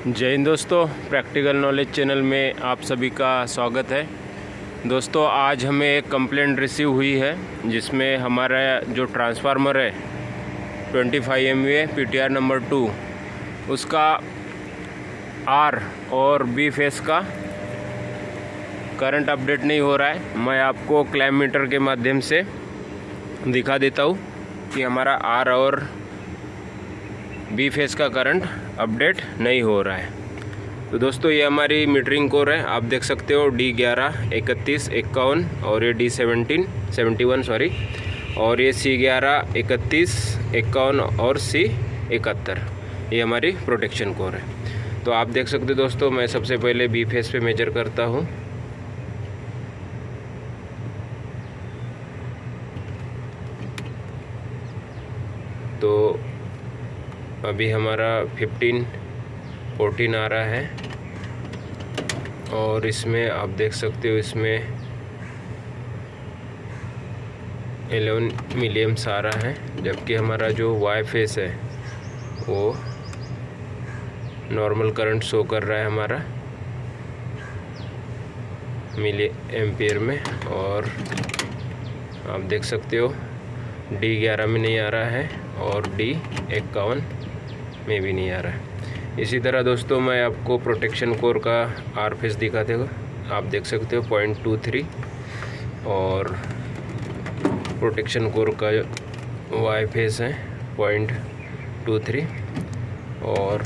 जय हिंद दोस्तों, practical knowledge channel में आप सभी का स्वागत है। दोस्तों, आज हमें एक कंप्लेंट रिसीव हुई है जिसमें हमारा जो ट्रांसफार्मर है 25 MVA PTR नंबर 2 उसका R और B फेस का करंट अपडेट नहीं हो रहा है। मैं आपको क्लैम मीटर के माध्यम से दिखा देता हूँ कि हमारा R और B फेस का करंट अपडेट नहीं हो रहा है। तो दोस्तों, ये हमारी मीटरिंग कोर है, आप देख सकते हो D11 31 51 और ये D17 71 सॉरी, और ये C11 31 51 और C71, ये हमारी प्रोटेक्शन कोर है। तो आप देख सकते हो दोस्तों, मैं सबसे पहले B फेस पे मेजर करता हूँ। तो अभी हमारा 15 14 आ रहा है और इसमें आप देख सकते हो इसमें 11 मिलियम्स आ रहा है, जबकि हमारा जो वाई फेस है वो नॉर्मल करंट शो कर रहा है हमारा मिली एम्पियर में। और आप देख सकते हो D11 में नहीं आ रहा है और D51 में भी नहीं आ रहा है। इसी तरह दोस्तों, मैं आपको प्रोटेक्शन कोर का आर फेस दिखाते हो, आप देख सकते हो 0.23 और प्रोटेक्शन कोर का वाई फेस है 0.23 और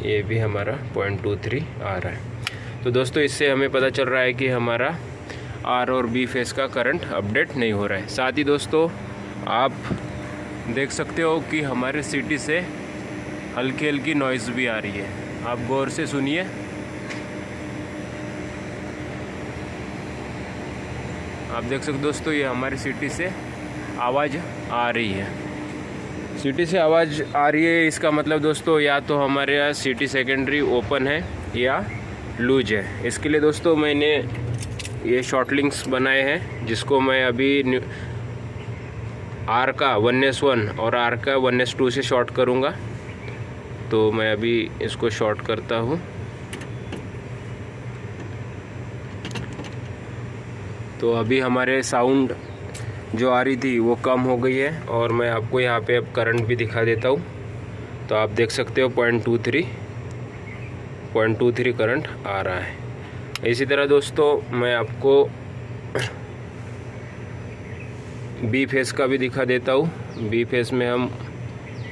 ये भी हमारा 0.23 आ रहा है। तो दोस्तों, इससे हमें पता चल रहा है कि हमारा आर और बी फेस का करंट अपडेट नहीं हो रहा है। साथ ही दोस्तों, आप देख सकते हो कि हमारे सिटी से हल्की हल्की नॉइज़ भी आ रही है, आप गौर से सुनिए। आप देख सकते हो दोस्तों, ये हमारी सिटी से आवाज़ आ रही है। सिटी से आवाज़ आ रही है, इसका मतलब दोस्तों या तो हमारे यहाँ सिटी सेकेंडरी ओपन है या लूज है। इसके लिए दोस्तों मैंने ये शॉर्ट लिंक्स बनाए हैं, जिसको मैं अभी आर का 1S1 और आर का 1S2 से शॉर्ट करूँगा। तो मैं अभी इसको शॉर्ट करता हूँ। तो अभी हमारे साउंड जो आ रही थी वो कम हो गई है और मैं आपको यहाँ पे अब करंट भी दिखा देता हूँ। तो आप देख सकते हो 0.23 करंट आ रहा है। इसी तरह दोस्तों, मैं आपको बी फेस का भी दिखा देता हूँ। बी फेस में हम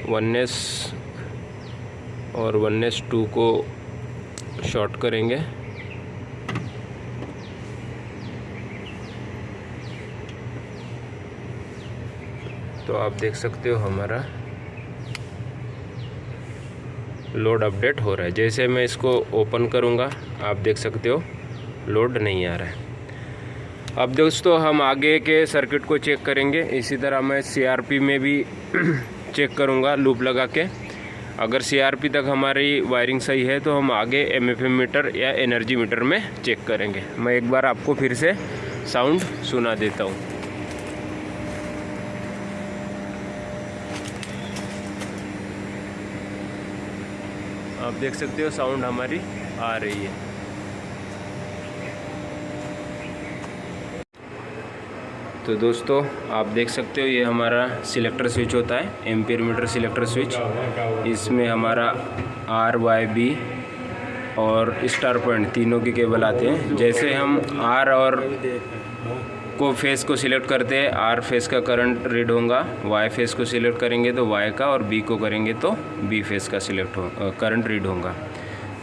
1S और 1S2 को शॉर्ट करेंगे। तो आप देख सकते हो हमारा लोड अपडेट हो रहा है। जैसे मैं इसको ओपन करूँगा, आप देख सकते हो लोड नहीं आ रहा है। अब दोस्तों, हम आगे के सर्किट को चेक करेंगे। इसी तरह मैं CRP में भी चेक करूँगा लूप लगा के। अगर CRP तक हमारी वायरिंग सही है तो हम आगे MFM मीटर या एनर्जी मीटर में चेक करेंगे। मैं एक बार आपको फिर से साउंड सुना देता हूँ। आप देख सकते हो साउंड हमारी आ रही है। तो दोस्तों, आप देख सकते हो ये हमारा सिलेक्टर स्विच होता है, एम्पियर मीटर सिलेक्टर स्विच। इसमें हमारा RYB और स्टार पॉइंट तीनों के केबल आते हैं। जैसे हम R और को फेस को सिलेक्ट करते हैं, R फेस का करंट रीड होगा, Y फेस को सिलेक्ट करेंगे तो Y का, और B को करेंगे तो B फेस का सिलेक्ट हो करंट रीड होगा।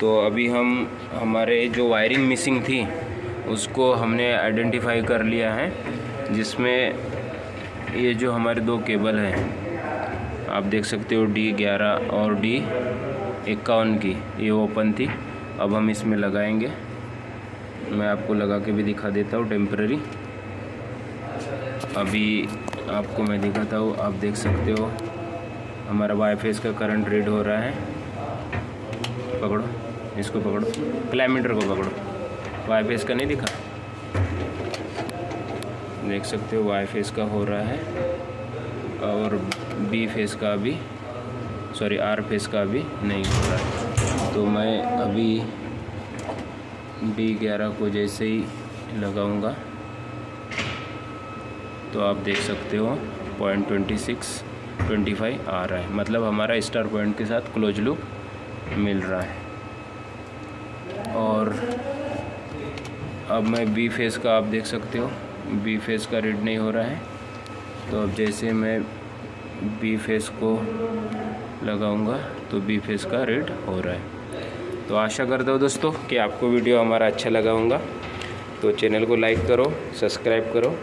तो अभी हम हमारे जो वायरिंग मिसिंग थी उसको हमने आइडेंटिफाई कर लिया है, जिसमें ये जो हमारे दो केबल हैं, आप देख सकते हो D11 और D51 की, ये ओपन थी। अब हम इसमें लगाएंगे। मैं आपको लगा के भी दिखा देता हूँ टेम्पररी। अभी आपको मैं दिखाता हूँ। आप देख सकते हो हमारा वाई फेस का करंट रीड हो रहा है। पकड़ो, इसको पकड़ो, क्लैम मीटर को पकड़ो। वाई फेस का नहीं दिखा, देख सकते हो वाई फेस का हो रहा है और बी फेस का भी, सॉरी आर फेस का भी नहीं हो रहा है। तो मैं अभी D11 को जैसे ही लगाऊंगा तो आप देख सकते हो 0.2625 आ रहा है, मतलब हमारा स्टार पॉइंट के साथ क्लोज लूप मिल रहा है। और अब मैं बी फेस का आप देख सकते हो बी फेस का रीड नहीं हो रहा है, तो अब जैसे मैं बी फेस को लगाऊंगा तो बी फेस का रीड हो रहा है। तो आशा करता हूँ दोस्तों कि आपको वीडियो हमारा अच्छा लगा होगा, तो चैनल को लाइक करो, सब्सक्राइब करो।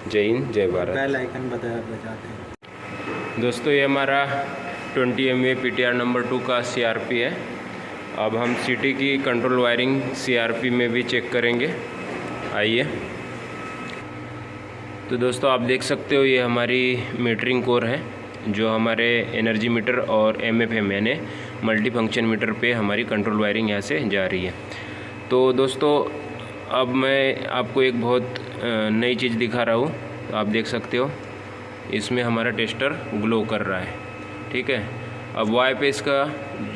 जय हिंद, जय भारत। बेल आइकन बजाते हैं। दोस्तों ये हमारा 20 MVA PTR नंबर 2 का CRP है। अब हम सिटी की कंट्रोल वायरिंग CRP में भी चेक करेंगे, आइए। तो दोस्तों आप देख सकते हो ये हमारी मीटरिंग कोर है, जो हमारे एनर्जी मीटर और MFM यानी मल्टी फंक्शन मीटर पे हमारी कंट्रोल वायरिंग यहाँ से जा रही है। तो दोस्तों अब मैं आपको एक बहुत नई चीज़ दिखा रहा हूँ। तो आप देख सकते हो इसमें हमारा टेस्टर ग्लो कर रहा है, ठीक है। अब वाई पे इसका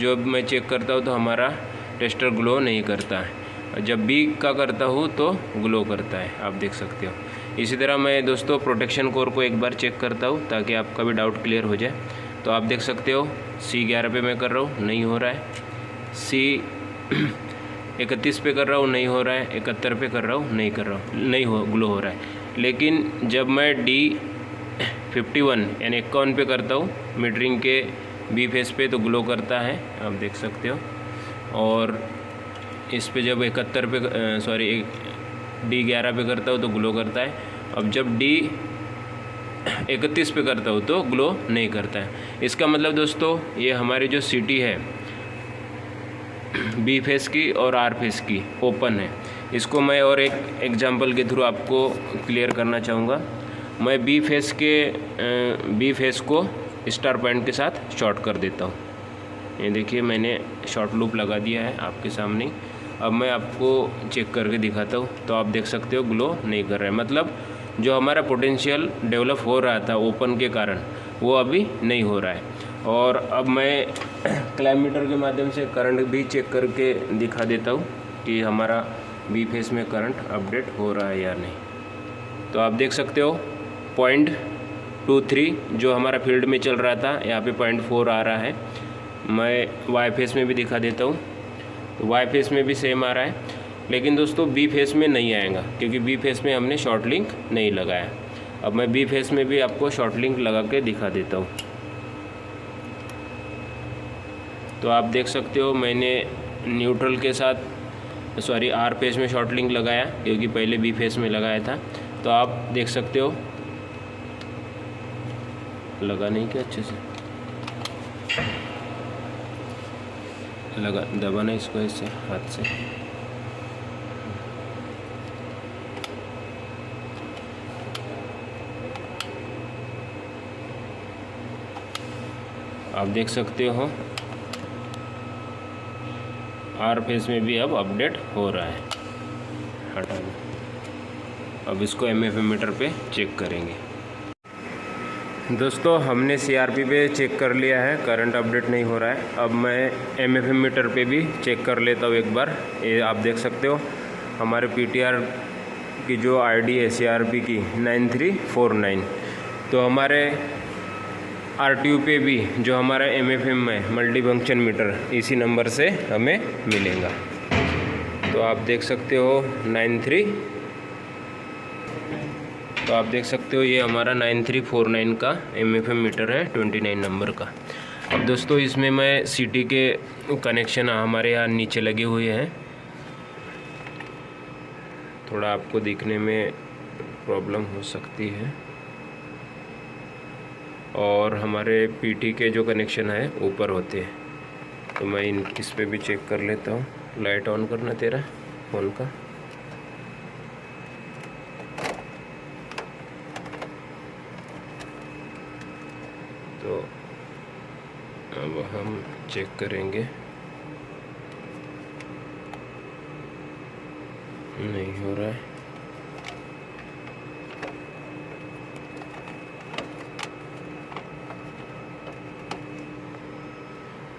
जब मैं चेक करता हूँ तो हमारा टेस्टर ग्लो नहीं करता है, जब बी का करता हूँ तो ग्लो करता है, आप देख सकते हो। इसी तरह मैं दोस्तों प्रोटेक्शन कोर को एक बार चेक करता हूँ ताकि आपका भी डाउट क्लियर हो जाए। तो आप देख सकते हो C11 पे मैं कर रहा हूँ, नहीं हो रहा है। C31 पे कर रहा हूँ, नहीं हो रहा है। 71 पे कर रहा हूँ, नहीं ग्लो हो रहा है। लेकिन जब मैं D51 यानी 51 पे करता हूँ मीटरिंग के बी फेस पे तो ग्लो करता है, आप देख सकते हो। और इस पे जब 71 पे D11 पे करता हूँ तो ग्लो करता है। अब जब D31 पे करता हूँ तो ग्लो नहीं करता है। इसका मतलब दोस्तों ये हमारी जो सिटी है बी फेस की और आर फेस की ओपन है। इसको मैं और एक एग्जांपल के थ्रू आपको क्लियर करना चाहूँगा। मैं बी फेस को स्टार पॉइंट के साथ शॉर्ट कर देता हूँ। ये देखिए मैंने शॉर्ट लूप लगा दिया है आपके सामने। अब मैं आपको चेक करके दिखाता हूँ, तो आप देख सकते हो ग्लो नहीं कर रहा है, मतलब जो हमारा पोटेंशियल डेवलप हो रहा था ओपन के कारण वो अभी नहीं हो रहा है। और अब मैं क्लैम्प मीटर के माध्यम से करंट भी चेक करके दिखा देता हूँ कि हमारा बी फेस में करंट अपडेट हो रहा है या नहीं। तो आप देख सकते हो 0.23 जो हमारा फील्ड में चल रहा था, यहाँ पे 0.4 आ रहा है। मैं वाई फेस में भी दिखा देता हूँ, तो वाई फेस में भी सेम आ रहा है। लेकिन दोस्तों बी फेस में नहीं आएगा क्योंकि बी फेस में हमने शॉर्ट लिंक नहीं लगाया। अब मैं बी फेस में भी आपको शॉर्ट लिंक लगा के दिखा देता हूँ। तो आप देख सकते हो मैंने न्यूट्रल के साथ आर फेस में शॉर्ट लिंक लगाया क्योंकि पहले बी फेस में लगाया था। तो आप देख सकते हो लगा नहीं क्या अच्छे से लगा, दबाना इसको ऐसे हाथ से। आप देख सकते हो आर फेस में भी अब अपडेट हो रहा है। हटा दो। अब इसको MFM मीटर पे चेक करेंगे। दोस्तों हमने CRP पे चेक कर लिया है, करंट अपडेट नहीं हो रहा है। अब मैं MFM मीटर पे भी चेक कर लेता हूँ एक बार। ये आप देख सकते हो हमारे PTR की जो ID है CRP की 9349। तो हमारे RTU पे भी जो हमारा MFM है मल्टी फंक्शन मीटर इसी नंबर से हमें मिलेगा। तो आप देख सकते हो 93, तो आप देख सकते हो ये हमारा 9349 का MFM मीटर है 29 नंबर का। अब दोस्तों इसमें मैं सिटी के कनेक्शन हमारे यहाँ नीचे लगे हुए हैं, थोड़ा आपको दिखने में प्रॉब्लम हो सकती है। और हमारे PT के जो कनेक्शन है ऊपर होते हैं। तो मैं इस पे भी चेक कर लेता हूँ। लाइट ऑन करना तेरा फ़ोन का। तो अब हम चेक करेंगे, नहीं हो रहा है।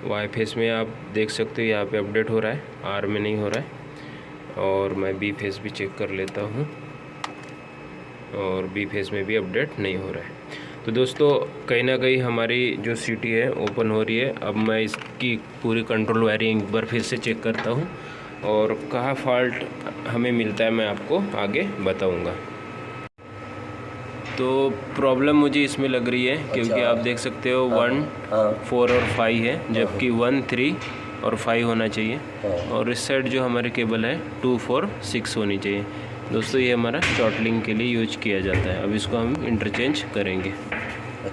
वाई फेस में आप देख सकते हो यहाँ पे अपडेट हो रहा है, आर में नहीं हो रहा है। और मैं बी फेस भी चेक कर लेता हूँ, और बी फेस में भी अपडेट नहीं हो रहा है। तो दोस्तों कहीं ना कहीं हमारी जो सीटी है ओपन हो रही है। अब मैं इसकी पूरी कंट्रोल वायरिंग एक बार फिर से चेक करता हूँ, और कहाँ फॉल्ट हमें मिलता है मैं आपको आगे बताऊँगा। तो प्रॉब्लम मुझे इसमें लग रही है, क्योंकि आप देख सकते हो 1, 4 और 5 है, जबकि 1, 3 और 5 होना चाहिए। और इस साइड जो हमारे केबल है 2, 4, 6 होनी चाहिए। दोस्तों ये हमारा शॉर्ट लिंक के लिए यूज किया जाता है। अब इसको हम इंटरचेंज करेंगे।